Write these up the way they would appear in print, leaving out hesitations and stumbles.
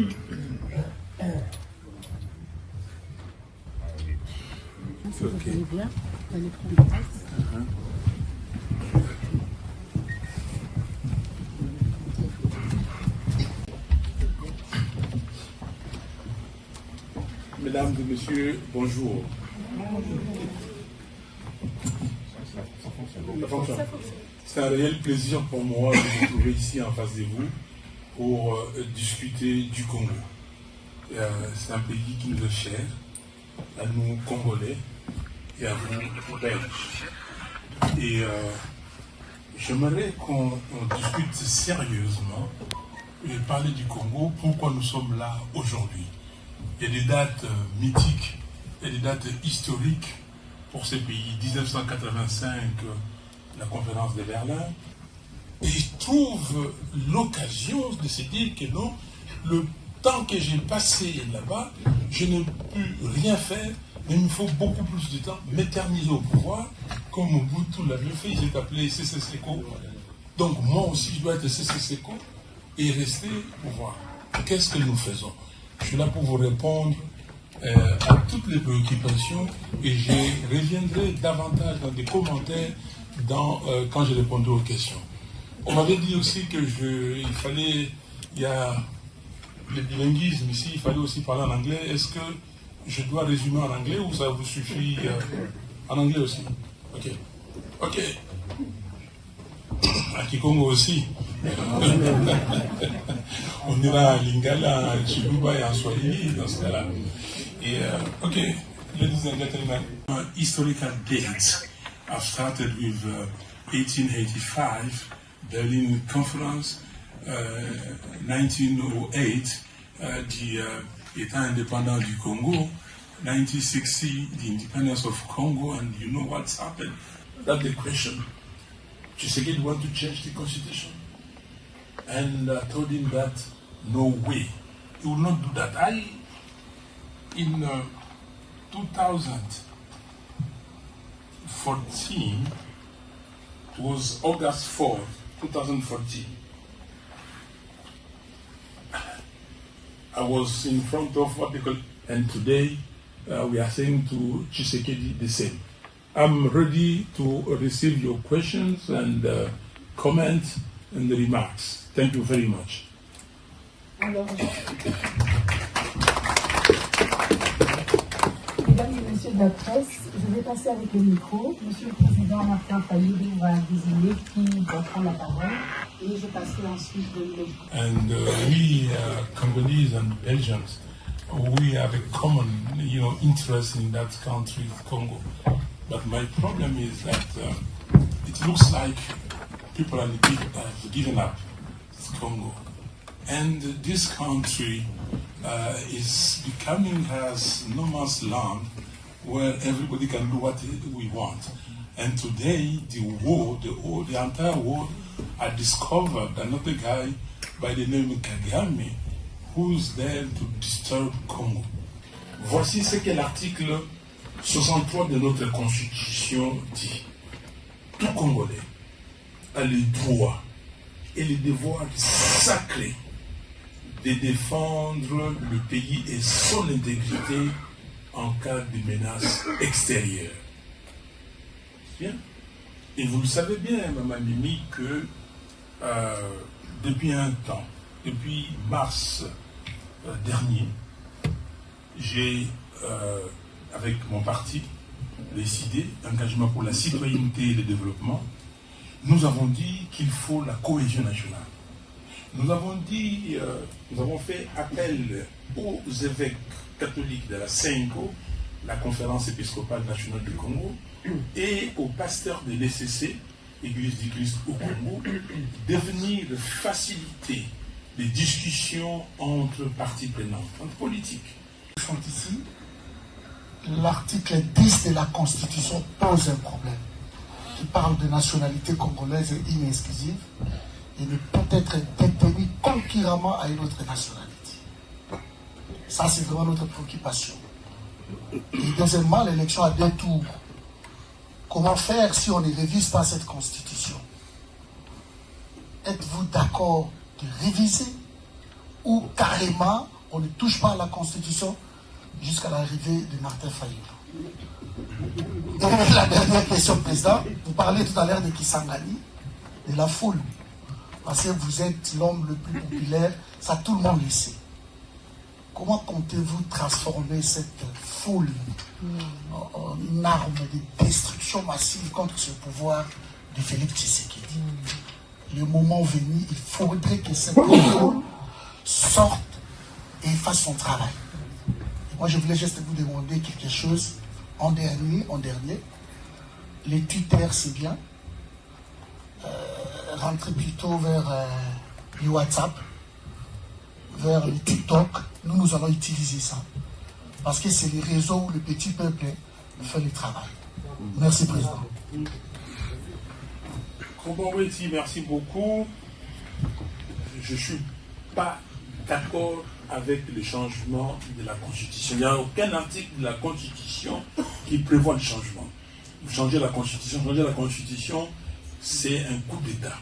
Vous allez bien, vous allez prendre place. Mesdames et messieurs, bonjour. C'est un réel plaisir pour moi de vous trouver ici en face de vous pour discuter du Congo. C'est un pays qui nous est cher, à nous Congolais et à vous Belges. Et j'aimerais qu'on discute sérieusement et parler du Congo, pourquoi nous sommes là aujourd'hui. Il y a des dates mythiques, il y a des dates historiques pour ces pays. 1985, la conférence de Berlin. Et je trouve l'occasion de se dire que non, le temps que j'ai passé là-bas, je n'ai pu rien faire, mais il me faut beaucoup plus de temps, m'éterniser au pouvoir, comme Mobutu l'avait fait, il s'est appelé CC Seko. Donc moi aussi, je dois être CC Seko et rester au pouvoir. Qu'est-ce que nous faisons? Je suis là pour vous répondre à toutes les préoccupations et je reviendrai davantage dans des commentaires quand je répondrai aux questions. On m'avait dit aussi que il y a le bilinguisme ici, il fallait aussi parler en anglais. Est-ce que je dois résumer en anglais ou ça vous suffit en anglais aussi? Ok. Ok. À Kikongo aussi. On ira à Lingala, à Chiluba et en Swahili dans ce cas-là. Et, ok, ladies and gentlemen, historical dates. I've started with 1885, Berlin Conference, 1908, l'État indépendant du Congo, 1960, the independence of Congo, and you know what's happened. That's the question. Tshisekedi wanted to change the constitution. And I told him that no way, he will not do that. In 2014, it was August 4th, 2014, I was in front of what they call, and today we are saying to Tshisekedi the same. I'm ready to receive your questions and comments and remarks. Thank you very much. Alors, mesdames et messieurs de la presse, je vais passer avec le micro. Monsieur le Président Martin Fayulu va désigner qui va prendre la parole et je passerai ensuite le micro. And we, Congolese and Belgians, we have a common, interest in that country, Congo. But my problem is that it looks like people have given up Congo. And this country is becoming as no man's land where everybody can do what we want. And today, the entire world had discovered another guy by the name of Kagame who's there to disturb Congo. Voici ce que l'article 63 de notre Constitution dit. Tout Congolais a le droit et le devoir sacré de défendre le pays et son intégrité en cas de menace extérieure. Bien. Et vous le savez bien, Mme Mimi, que depuis un temps, depuis mars dernier, j'ai, avec mon parti, décidé, Engagement pour la citoyenneté et le développement, nous avons dit qu'il faut la cohésion nationale. Nous avons dit, nous avons fait appel aux évêques catholiques de la CENCO, la Conférence épiscopale nationale du Congo, et aux pasteurs de l'ECC, Église du Christ au Congo, de venir faciliter les discussions entre parties prenantes, entre politiques. Ici, l'article 10 de la Constitution pose un problème qui parle de nationalité congolaise inexclusive et ne peut être détenue concurremment à une autre nationalité. Ça, c'est vraiment notre préoccupation. Et deuxièmement, l'élection à 2 tours. Comment faire si on ne révise pas cette Constitution? Êtes-vous d'accord de réviser ou carrément on ne touche pas à la Constitution jusqu'à l'arrivée de Martin Fayulu. Et la dernière question, Président, vous parlez tout à l'heure de Kisangani, de la foule, parce que vous êtes l'homme le plus populaire, ça tout le monde le sait. Comment comptez-vous transformer cette foule en une arme de destruction massive contre ce pouvoir de Félix Tshisekedi? Le moment venu, il faudrait que cette foule sorte et fasse son travail. Et moi, je voulais juste vous demander quelque chose en dernier. Les Twitter, c'est bien. Rentrez plutôt vers le WhatsApp, vers le TikTok. Nous allons utiliser ça. Parce que c'est les réseaux où le petit peuple fait le travail. Merci, Président. Kobongweti, merci beaucoup. Je ne suis pas d'accord avec le changement de la Constitution. Il n'y a aucun article de la Constitution qui prévoit le changement. Changer la Constitution, c'est un coup d'État.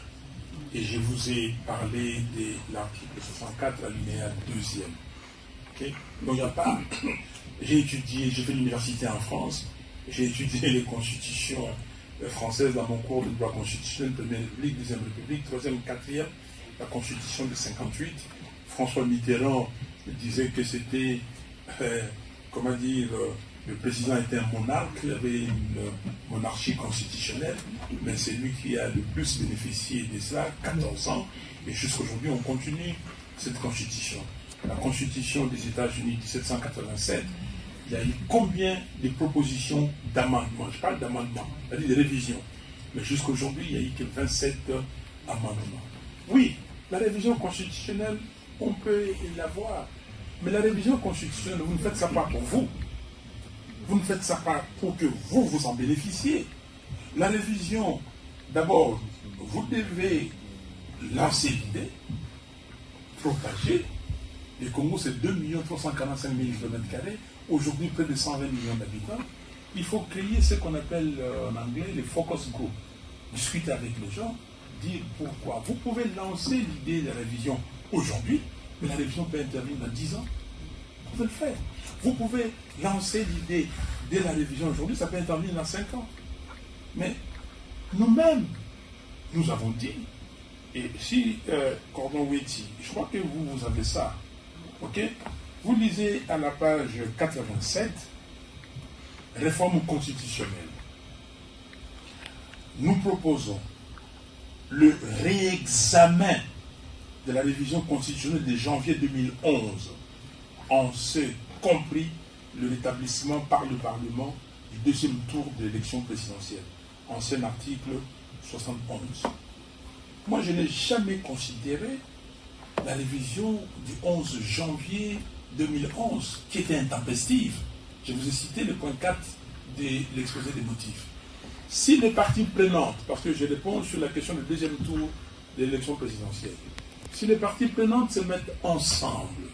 Et je vous ai parlé de l'article 64, alinéa 2e. Okay? Donc il n'y a pas... J'ai fait l'université en France, j'ai étudié les constitutions françaises dans mon cours de droit constitutionnel, Première République, Deuxième République, Troisième, Quatrième, la Constitution de 58. François Mitterrand disait que c'était, le président était un monarque, il y avait une monarchie constitutionnelle, mais c'est lui qui a le plus bénéficié de cela, 14 ans, et jusqu'à aujourd'hui on continue cette constitution. La constitution des États-Unis 1787, il y a eu combien de propositions d'amendements? Je parle d'amendements, c'est-à-dire de révisions. Mais jusqu'à aujourd'hui, il n'y a eu que 27 amendements. Oui, la révision constitutionnelle, on peut l'avoir. Mais la révision constitutionnelle, vous ne faites ça pas pour vous. Vous ne faites ça pas pour que vous en bénéficiez. La révision, d'abord, vous devez lancer l'idée, propager. Le Congo, c'est 2 345 000 km². Aujourd'hui, près de 120 millions d'habitants. Il faut créer ce qu'on appelle en anglais les focus group. Discuter avec les gens, dire pourquoi. Vous pouvez lancer l'idée de la révision aujourd'hui, mais la révision peut intervenir dans 10 ans. Vous pouvez le faire. Vous pouvez lancer l'idée de la révision aujourd'hui, ça peut intervenir dans 5 ans. Mais nous-mêmes, nous avons dit, et si Kobongweti, je crois que vous avez ça, ok? Vous lisez à la page 87, réforme constitutionnelle. Nous proposons le réexamen de la révision constitutionnelle de janvier 2011, en ce compris le rétablissement par le Parlement du deuxième tour de l'élection présidentielle, ancien article 71. Moi, je n'ai jamais considéré la révision du 11 janvier 2011, qui était intempestive. Je vous ai cité le point 4 de l'exposé des motifs. Si les parties prenantes, parce que je réponds sur la question du deuxième tour de l'élection présidentielle, si les parties prenantes se mettent ensemble,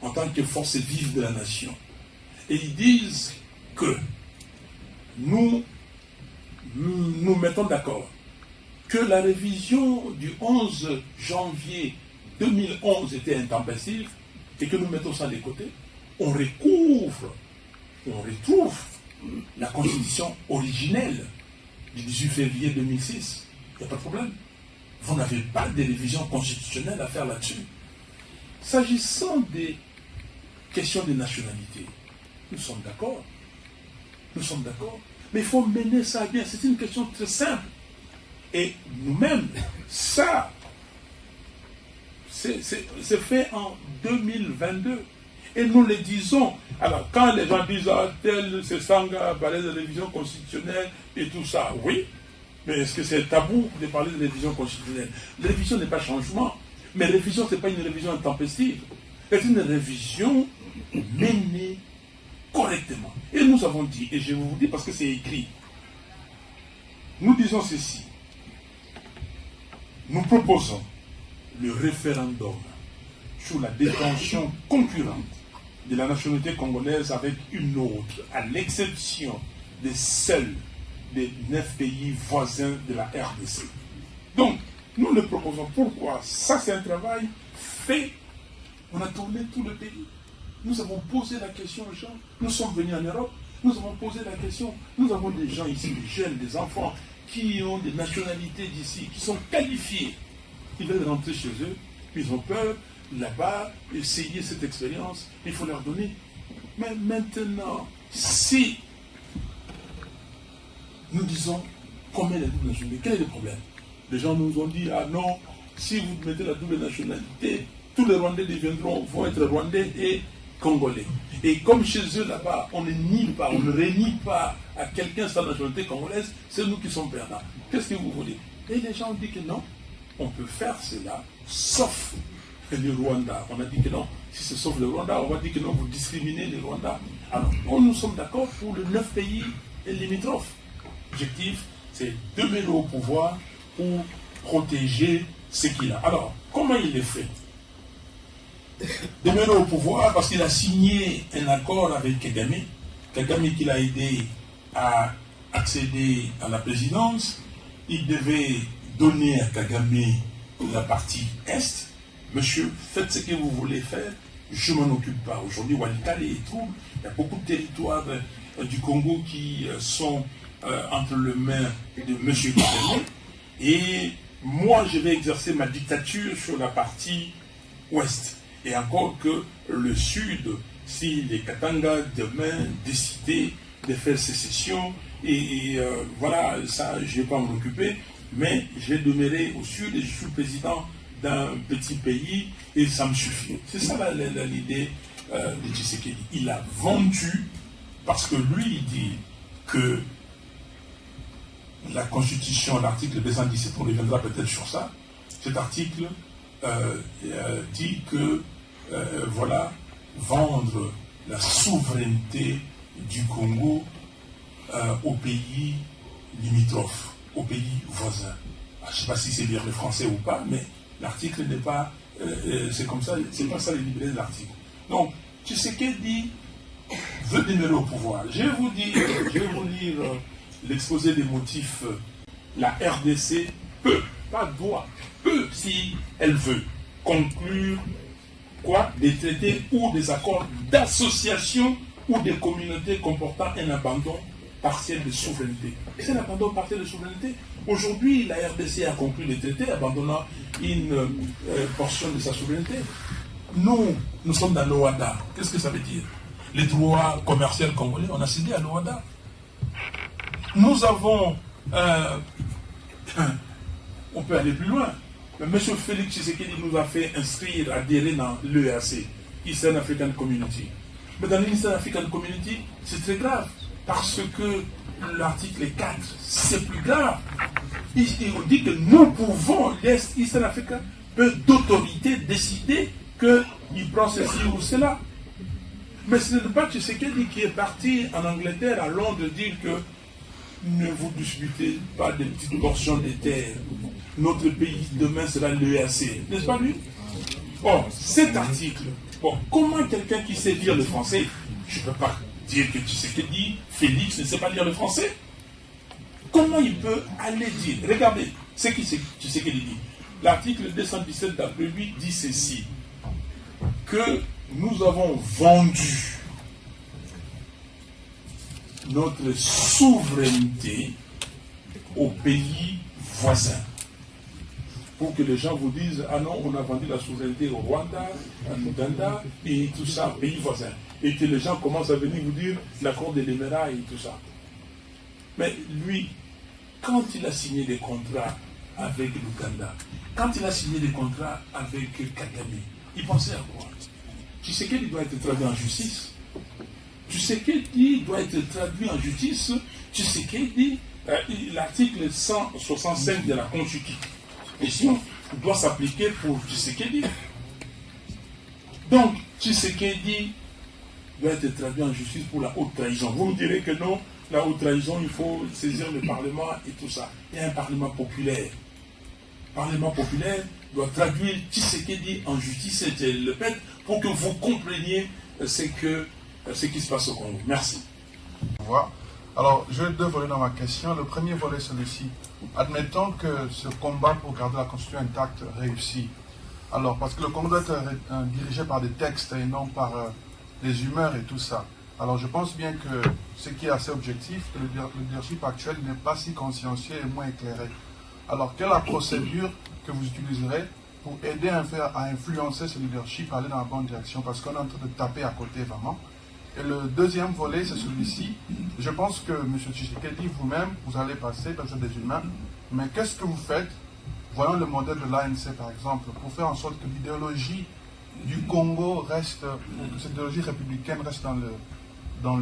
en tant que force vive de la nation, et ils disent que nous mettons d'accord que la révision du 11 janvier 2011 était intempestive, et que nous mettons ça de côté, on retrouve la constitution originelle du 18 février 2006. Il n'y a pas de problème. Vous n'avez pas de révision constitutionnelle à faire là-dessus. S'agissant des questions de nationalité, nous sommes d'accord. Nous sommes d'accord. Mais il faut mener ça bien. C'est une question très simple. Et nous-mêmes, ça, c'est fait en 2022. Et nous le disons. Alors, quand les gens disent, ah, tel, c'est Sanga, parler de révision constitutionnelle et tout ça, oui. Mais est-ce que c'est tabou de parler de révision constitutionnelle? La révision n'est pas changement. Mais révision, ce n'est pas une révision intempestive. C'est une révision menée correctement. Et nous avons dit, et je vous dis parce que c'est écrit, nous disons ceci. Nous proposons le référendum sur la détention concurrente de la nationalité congolaise avec une autre, à l'exception des seuls des 9 pays voisins de la RDC. Donc, nous le proposons. Pourquoi? Ça, c'est un travail fait On a tourné tout le pays. Nous avons posé la question aux gens. Nous sommes venus en Europe. Nous avons posé la question. Nous avons des gens ici, des jeunes, des enfants, qui ont des nationalités d'ici, qui sont qualifiés. Ils veulent rentrer chez eux. Ils ont peur, là-bas, essayer cette expérience. Il faut leur donner. Mais maintenant, si nous disons combien de double nationalité, quel est le problème? Les gens nous ont dit, ah non, si vous mettez la double nationalité, tous les Rwandais vont être Rwandais et Congolais. Et comme chez eux là-bas, on ne nie pas, on ne renie pas à quelqu'un sa nationalité congolaise, c'est nous qui sommes perdants. Qu'est-ce que vous voulez? Et les gens ont dit que non, on peut faire cela, sauf le Rwanda. On a dit que non, si c'est sauf le Rwanda, on va dire que non, vous discriminez les Rwandais. Alors, nous sommes d'accord pour les 9 pays limitrophes. L'objectif, c'est demeurer au pouvoir pour protéger ce qu'il a. Alors, comment il est fait? Demeurer au pouvoir parce qu'il a signé un accord avec Kagame. Kagame qui l'a aidé à accéder à la présidence. Il devait donner à Kagame la partie Est. Monsieur, faites ce que vous voulez faire, je ne m'en occupe pas. Aujourd'hui, Walikale est trouble. Il y a beaucoup de territoires du Congo qui sont entre les mains de monsieur Kagame. Et moi, je vais exercer ma dictature sur la partie Ouest. Et encore que le Sud, si les Katanga demain décidaient de faire sécession, voilà, ça, je ne vais pas m'en occuper, mais je vais demeurer au Sud et je suis président d'un petit pays et ça me suffit. C'est ça l'idée de Tshisekedi. Il a vendu parce que lui, il dit que la Constitution, l'article 217, on reviendra peut-être sur ça, cet article dit que voilà, vendre la souveraineté du Congo aux pays limitrophes, aux pays voisins. Je ne sais pas si c'est bien le français ou pas, mais l'article n'est pas, c'est comme ça, c'est pas ça le libellé de l'article. Donc, Tshisekedi veut demeurer au pouvoir. Je vais vous lire l'exposé des motifs. La RDC peut, pas doit, peut, si elle veut, conclure quoi? Des traités ou des accords d'association ou des communautés comportant un abandon partiel de souveraineté. C'est l'abandon partiel de souveraineté. Aujourd'hui, la RDC a conclu des traités abandonnant une portion de sa souveraineté. Nous sommes dans l'OADA. Qu'est-ce que ça veut dire? Les droits commerciaux congolais, on a cédé à l'OADA. Nous avons... on peut aller plus loin. Mais M. Félix Tshisekedi nous a fait inscrire, adhérer dans l'EAC, Eastern African Community. Mais dans l'Eastern African Community, c'est très grave. Parce que l'article 4, c'est plus grave. On dit que nous pouvons, l'Est Eastern Africa peut d'autorité décider qu'il prend ceci ou cela. Mais ce n'est pas Tshisekedi qui est parti en Angleterre, à Londres, dire que ne vous disputez pas des petites portions de terre. Notre pays demain sera l'EAC. N'est-ce pas lui? Bon, cet article, bon, comment quelqu'un qui sait lire le français, je ne peux pas dire que Tshisekedi, Félix ne sait pas lire le français. Comment il peut aller dire? Regardez ce que Tshisekedi dit. L'article 217 d'après lui dit ceci, que nous avons vendu notre souveraineté aux pays voisins. Pour que les gens vous disent, ah non, on a vendu la souveraineté au Rwanda, à l'Ouganda, et tout ça, pays voisins. Et que les gens commencent à venir vous dire l'accord de l'Émirat et tout ça. Mais lui, quand il a signé des contrats avec l'Ouganda, quand il a signé des contrats avec Kagame, il pensait à quoi? Tshisekedi doit être traduit en justice. Tshisekedi doit être traduit en justice. Tshisekedi, l'article 165 de la Constitution doit s'appliquer pour Tshisekedi. Donc, Tshisekedi doit être traduit en justice pour la haute trahison. Vous me direz que non, la haute trahison, il faut saisir le Parlement et tout ça. Il y a un Parlement populaire. Le Parlement populaire doit traduire Tshisekedi en justice et le fait pour que vous compreniez ce qui se passe au Congo. Merci. Alors, j'ai deux volets dans ma question. Le premier volet, c'est celui-ci. Admettons que ce combat pour garder la Constitution intacte réussit. Alors, parce que le Congo doit être dirigé par des textes et non par des humeurs et tout ça. Alors, je pense bien que ce qui est assez objectif, que le leadership actuel n'est pas si consciencieux et moins éclairé. Alors, quelle est la procédure que vous utiliserez pour aider à influencer ce leadership à aller dans la bonne direction? Parce qu'on est en train de taper à côté vraiment. Et le deuxième volet, c'est celui-ci. Je pense que M. Tshisekedi, vous-même, vous allez passer, parce que vous êtes des humains, mais qu'est-ce que vous faites, voyons le modèle de l'ANC par exemple, pour faire en sorte que l'idéologie du Congo reste, que cette idéologie républicaine reste dans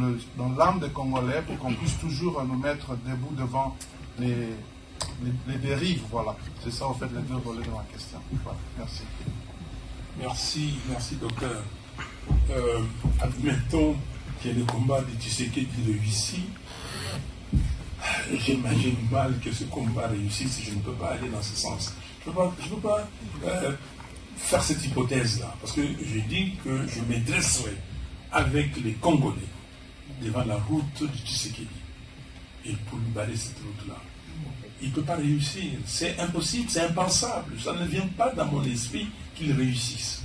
l'âme des Congolais, pour qu'on puisse toujours nous mettre debout devant les dérives, voilà. C'est ça, en fait, les deux volets de ma question. Voilà. Merci. Merci, docteur. Admettons qu'il y ait le combat de Tshisekedi réussi. J'imagine mal que ce combat réussisse si je ne peux pas aller dans ce sens. Je ne peux pas faire cette hypothèse-là, parce que je dis que je me dresserai avec les Congolais devant la route de Tshisekedi et pour lui balayer cette route-là. Il ne peut pas réussir, c'est impossible, c'est impensable, ça ne vient pas dans mon esprit qu'il réussisse.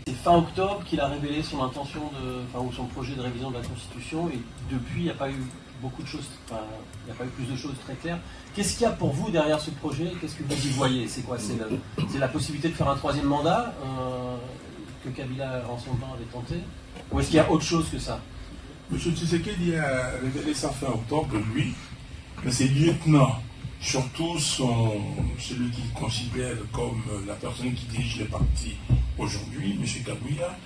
C'est fin octobre qu'il a révélé son intention ou son projet de révision de la Constitution, et depuis il n'y a pas eu beaucoup de choses, il n'y a pas eu plus de choses très claires. Qu'est-ce qu'il y a pour vous derrière ce projet? Qu'est-ce que vous y voyez? C'est quoi? C'est la possibilité de faire un troisième mandat que Kabila en son temps avait tenté? Ou est-ce qu'il y a autre chose que ça? M. Tshisekedi a révélé ça fin octobre, lui, mais ses lieutenants, surtout celui qu'il considère comme la personne qui dirige le parti aujourd'hui, M. Kabila,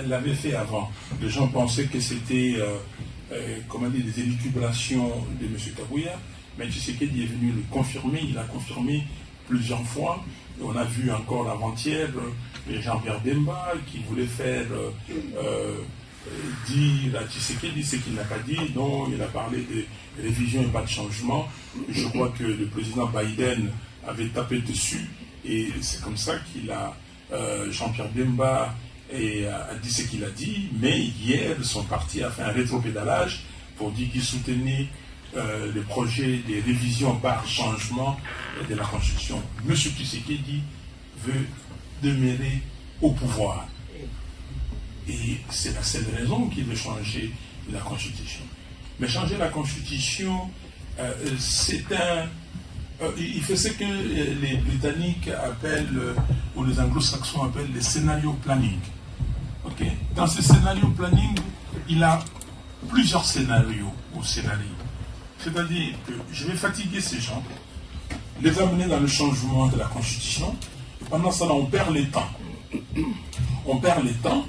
l'avait fait avant. Les gens pensaient que c'était des élucubrations de M. Kabila, mais Tshisekedi est venu le confirmer, il a confirmé plusieurs fois. Et on a vu encore avant-hier Jean-Pierre Bemba qui voulait faire dire à Tshisekedi ce qu'il n'a pas dit. Non, il a parlé de révision et pas de changement. Je crois que le président Biden avait tapé dessus et c'est comme ça qu'il a, Jean-Pierre Bemba a dit ce qu'il a dit, mais hier son parti a fait un rétropédalage pour dire qu'il soutenait le projet de révision par changement de la Constitution. M. Tshisekedi veut demeurer au pouvoir. Et c'est la seule raison qu'il veut changer la Constitution. Mais changer la Constitution, c'est il fait ce que les Britanniques appellent, ou les Anglo-Saxons appellent, le scénario planning. Okay? Dans ce scénario planning, il a plusieurs scénarios ou scénarios. C'est-à-dire que je vais fatiguer ces gens, les amener dans le changement de la Constitution, et pendant ça, on perd le temps. On perd le temps.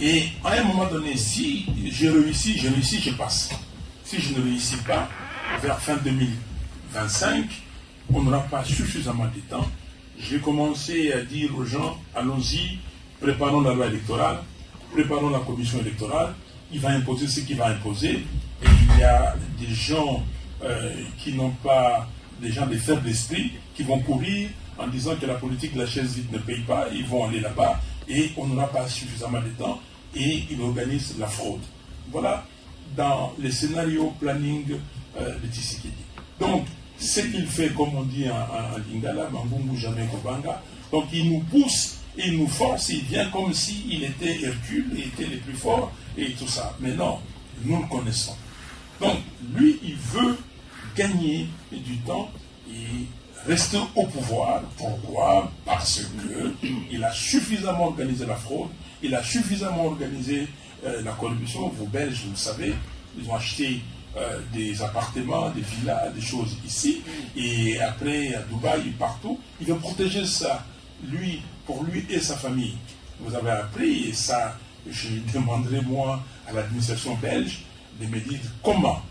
Et à un moment donné, si je réussis, je passe. Si je ne réussis pas, vers fin 2025, on n'aura pas suffisamment de temps. J'ai commencé à dire aux gens, allons-y, préparons la loi électorale, préparons la commission électorale, il va imposer ce qu'il va imposer. Et il y a des gens qui n'ont pas, des gens de faible d'esprit, qui vont courir en disant que la politique de la chaise vide ne paye pas, ils vont aller là-bas, et on n'aura pas suffisamment de temps, et ils organisent la fraude. Voilà dans les scénarios planning de Tshisekedi. Donc, ce qu'il fait, comme on dit en Lingala, Mambungu jamais Kobanga, donc il nous pousse, il nous force, il vient comme s'il était Hercule, il était le plus fort, et tout ça. Mais non, nous le connaissons. Donc, lui, il veut gagner du temps et rester au pouvoir. Pourquoi? Parce qu'il a suffisamment organisé la fraude, il a suffisamment organisé la corruption. Vous Belges, vous le savez, ils ont acheté des appartements, des villas, des choses ici, et après à Dubaï, partout. Il veut protéger ça, lui, pour lui et sa famille. Vous avez appris, et ça, je demanderai moi à l'administration belge de me dire comment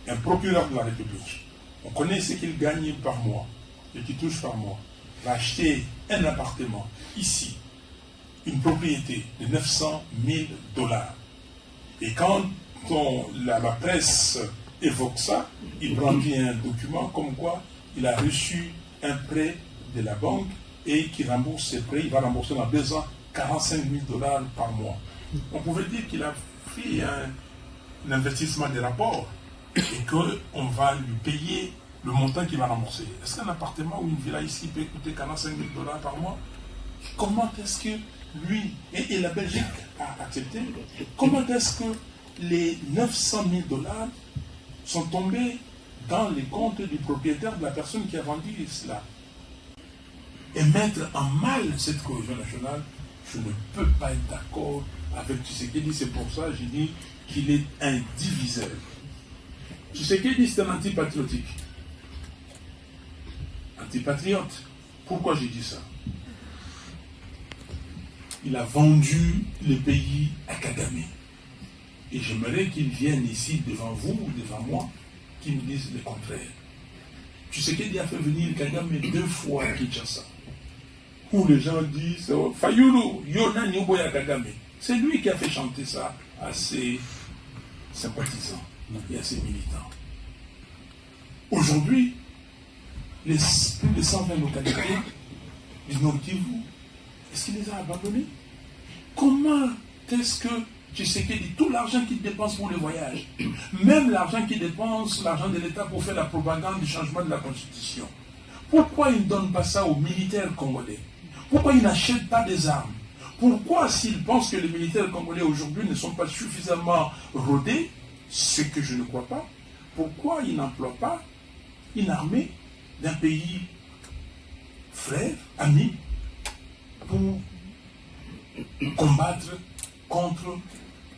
un procureur de la République, on connaît ce qu'il gagne par mois, et qui touche par mois, va acheter un appartement ici, une propriété de 900 000 $. Et quand la presse évoque ça, il brandit un document comme quoi il a reçu un prêt de la banque et qu'il rembourse ses prêts, il va rembourser dans 2 ans 45 000 $ par mois. On pouvait dire qu'il a fait un investissement des rapports et qu'on va lui payer le montant qu'il va rembourser. Est-ce qu'un appartement ou une villa ici peut coûter 45 000 $ par mois? Comment est-ce que lui, et la Belgique a accepté, comment est-ce que les 900 000 $ sont tombés dans les comptes du propriétaire de la personne qui a vendu cela? Et mettre en mal cette cohésion nationale, je ne peux pas être d'accord avec Tshisekedi. C'est pour ça que je dis qu'il est un diviseur. Tshisekedi, c'est un antipatriotique. Antipatriote. Pourquoi j'ai dit ça? Il a vendu le pays à Kagame. Et j'aimerais qu'il vienne ici devant vous ou devant moi, qu'il me dise le contraire. Tshisekedi a fait venir Kagame 2 fois à Kinshasa. Où les gens disent Fayulu, Yona Nyoboya Kagame. C'est lui qui a fait chanter ça à ses sympathisants et à ses militants. Aujourd'hui, plus de 120 localités du Nord Kivu, est-ce qu'il les a abandonnés? Comment est-ce que Tshisekedi, tout l'argent qu'il dépense pour le voyage, même l'argent qu'il dépense, l'argent de l'État pour faire la propagande du changement de la Constitution, pourquoi il ne donne pas ça aux militaires congolais? Pourquoi il n'achète pas des armes? Pourquoi, s'il pense que les militaires congolais aujourd'hui ne sont pas suffisamment rodés, ce que je ne crois pas, pourquoi il n'emploie pas une armée d'un pays frère, ami, pour combattre contre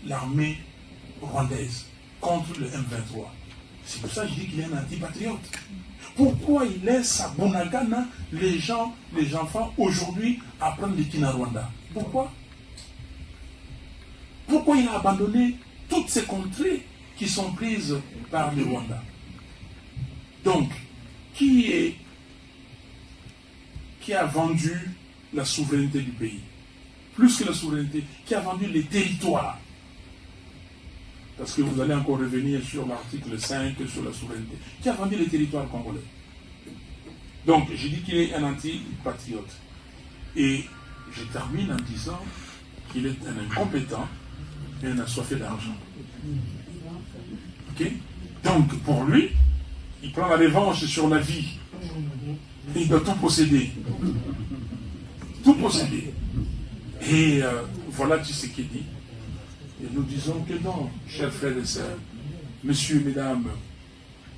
l'armée rwandaise, contre le M23? C'est pour ça que je dis qu'il est un antipatriote. Pourquoi il laisse à Bunagana les enfants aujourd'hui apprendre le Kinyarwanda? Pourquoi? Pourquoi il a abandonné toutes ces contrées qui sont prises par le Rwanda? Donc, qui a vendu la souveraineté du pays? Plus que la souveraineté, qui a vendu les territoires? Parce que vous allez encore revenir sur l'article 5, sur la souveraineté. Qui a vendu les territoires congolais? Donc, je dis qu'il est un antipatriote. Et je termine en disant qu'il est un incompétent et un assoiffé d'argent. Ok? Donc, pour lui, il prend la revanche sur la vie. Il doit tout posséder. Tout posséder. Et voilà Tshisekedi. Et nous disons que non, chers frères et sœurs, messieurs, mesdames,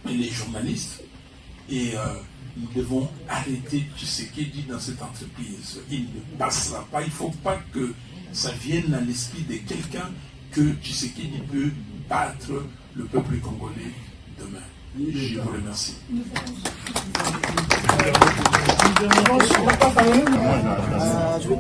et les journalistes, et nous devons arrêter Tshisekedi dans cette entreprise. Il ne passera pas, il ne faut pas que ça vienne à l'esprit de quelqu'un que Tshisekedi peut battre le peuple congolais demain. Je vous remercie. Je vais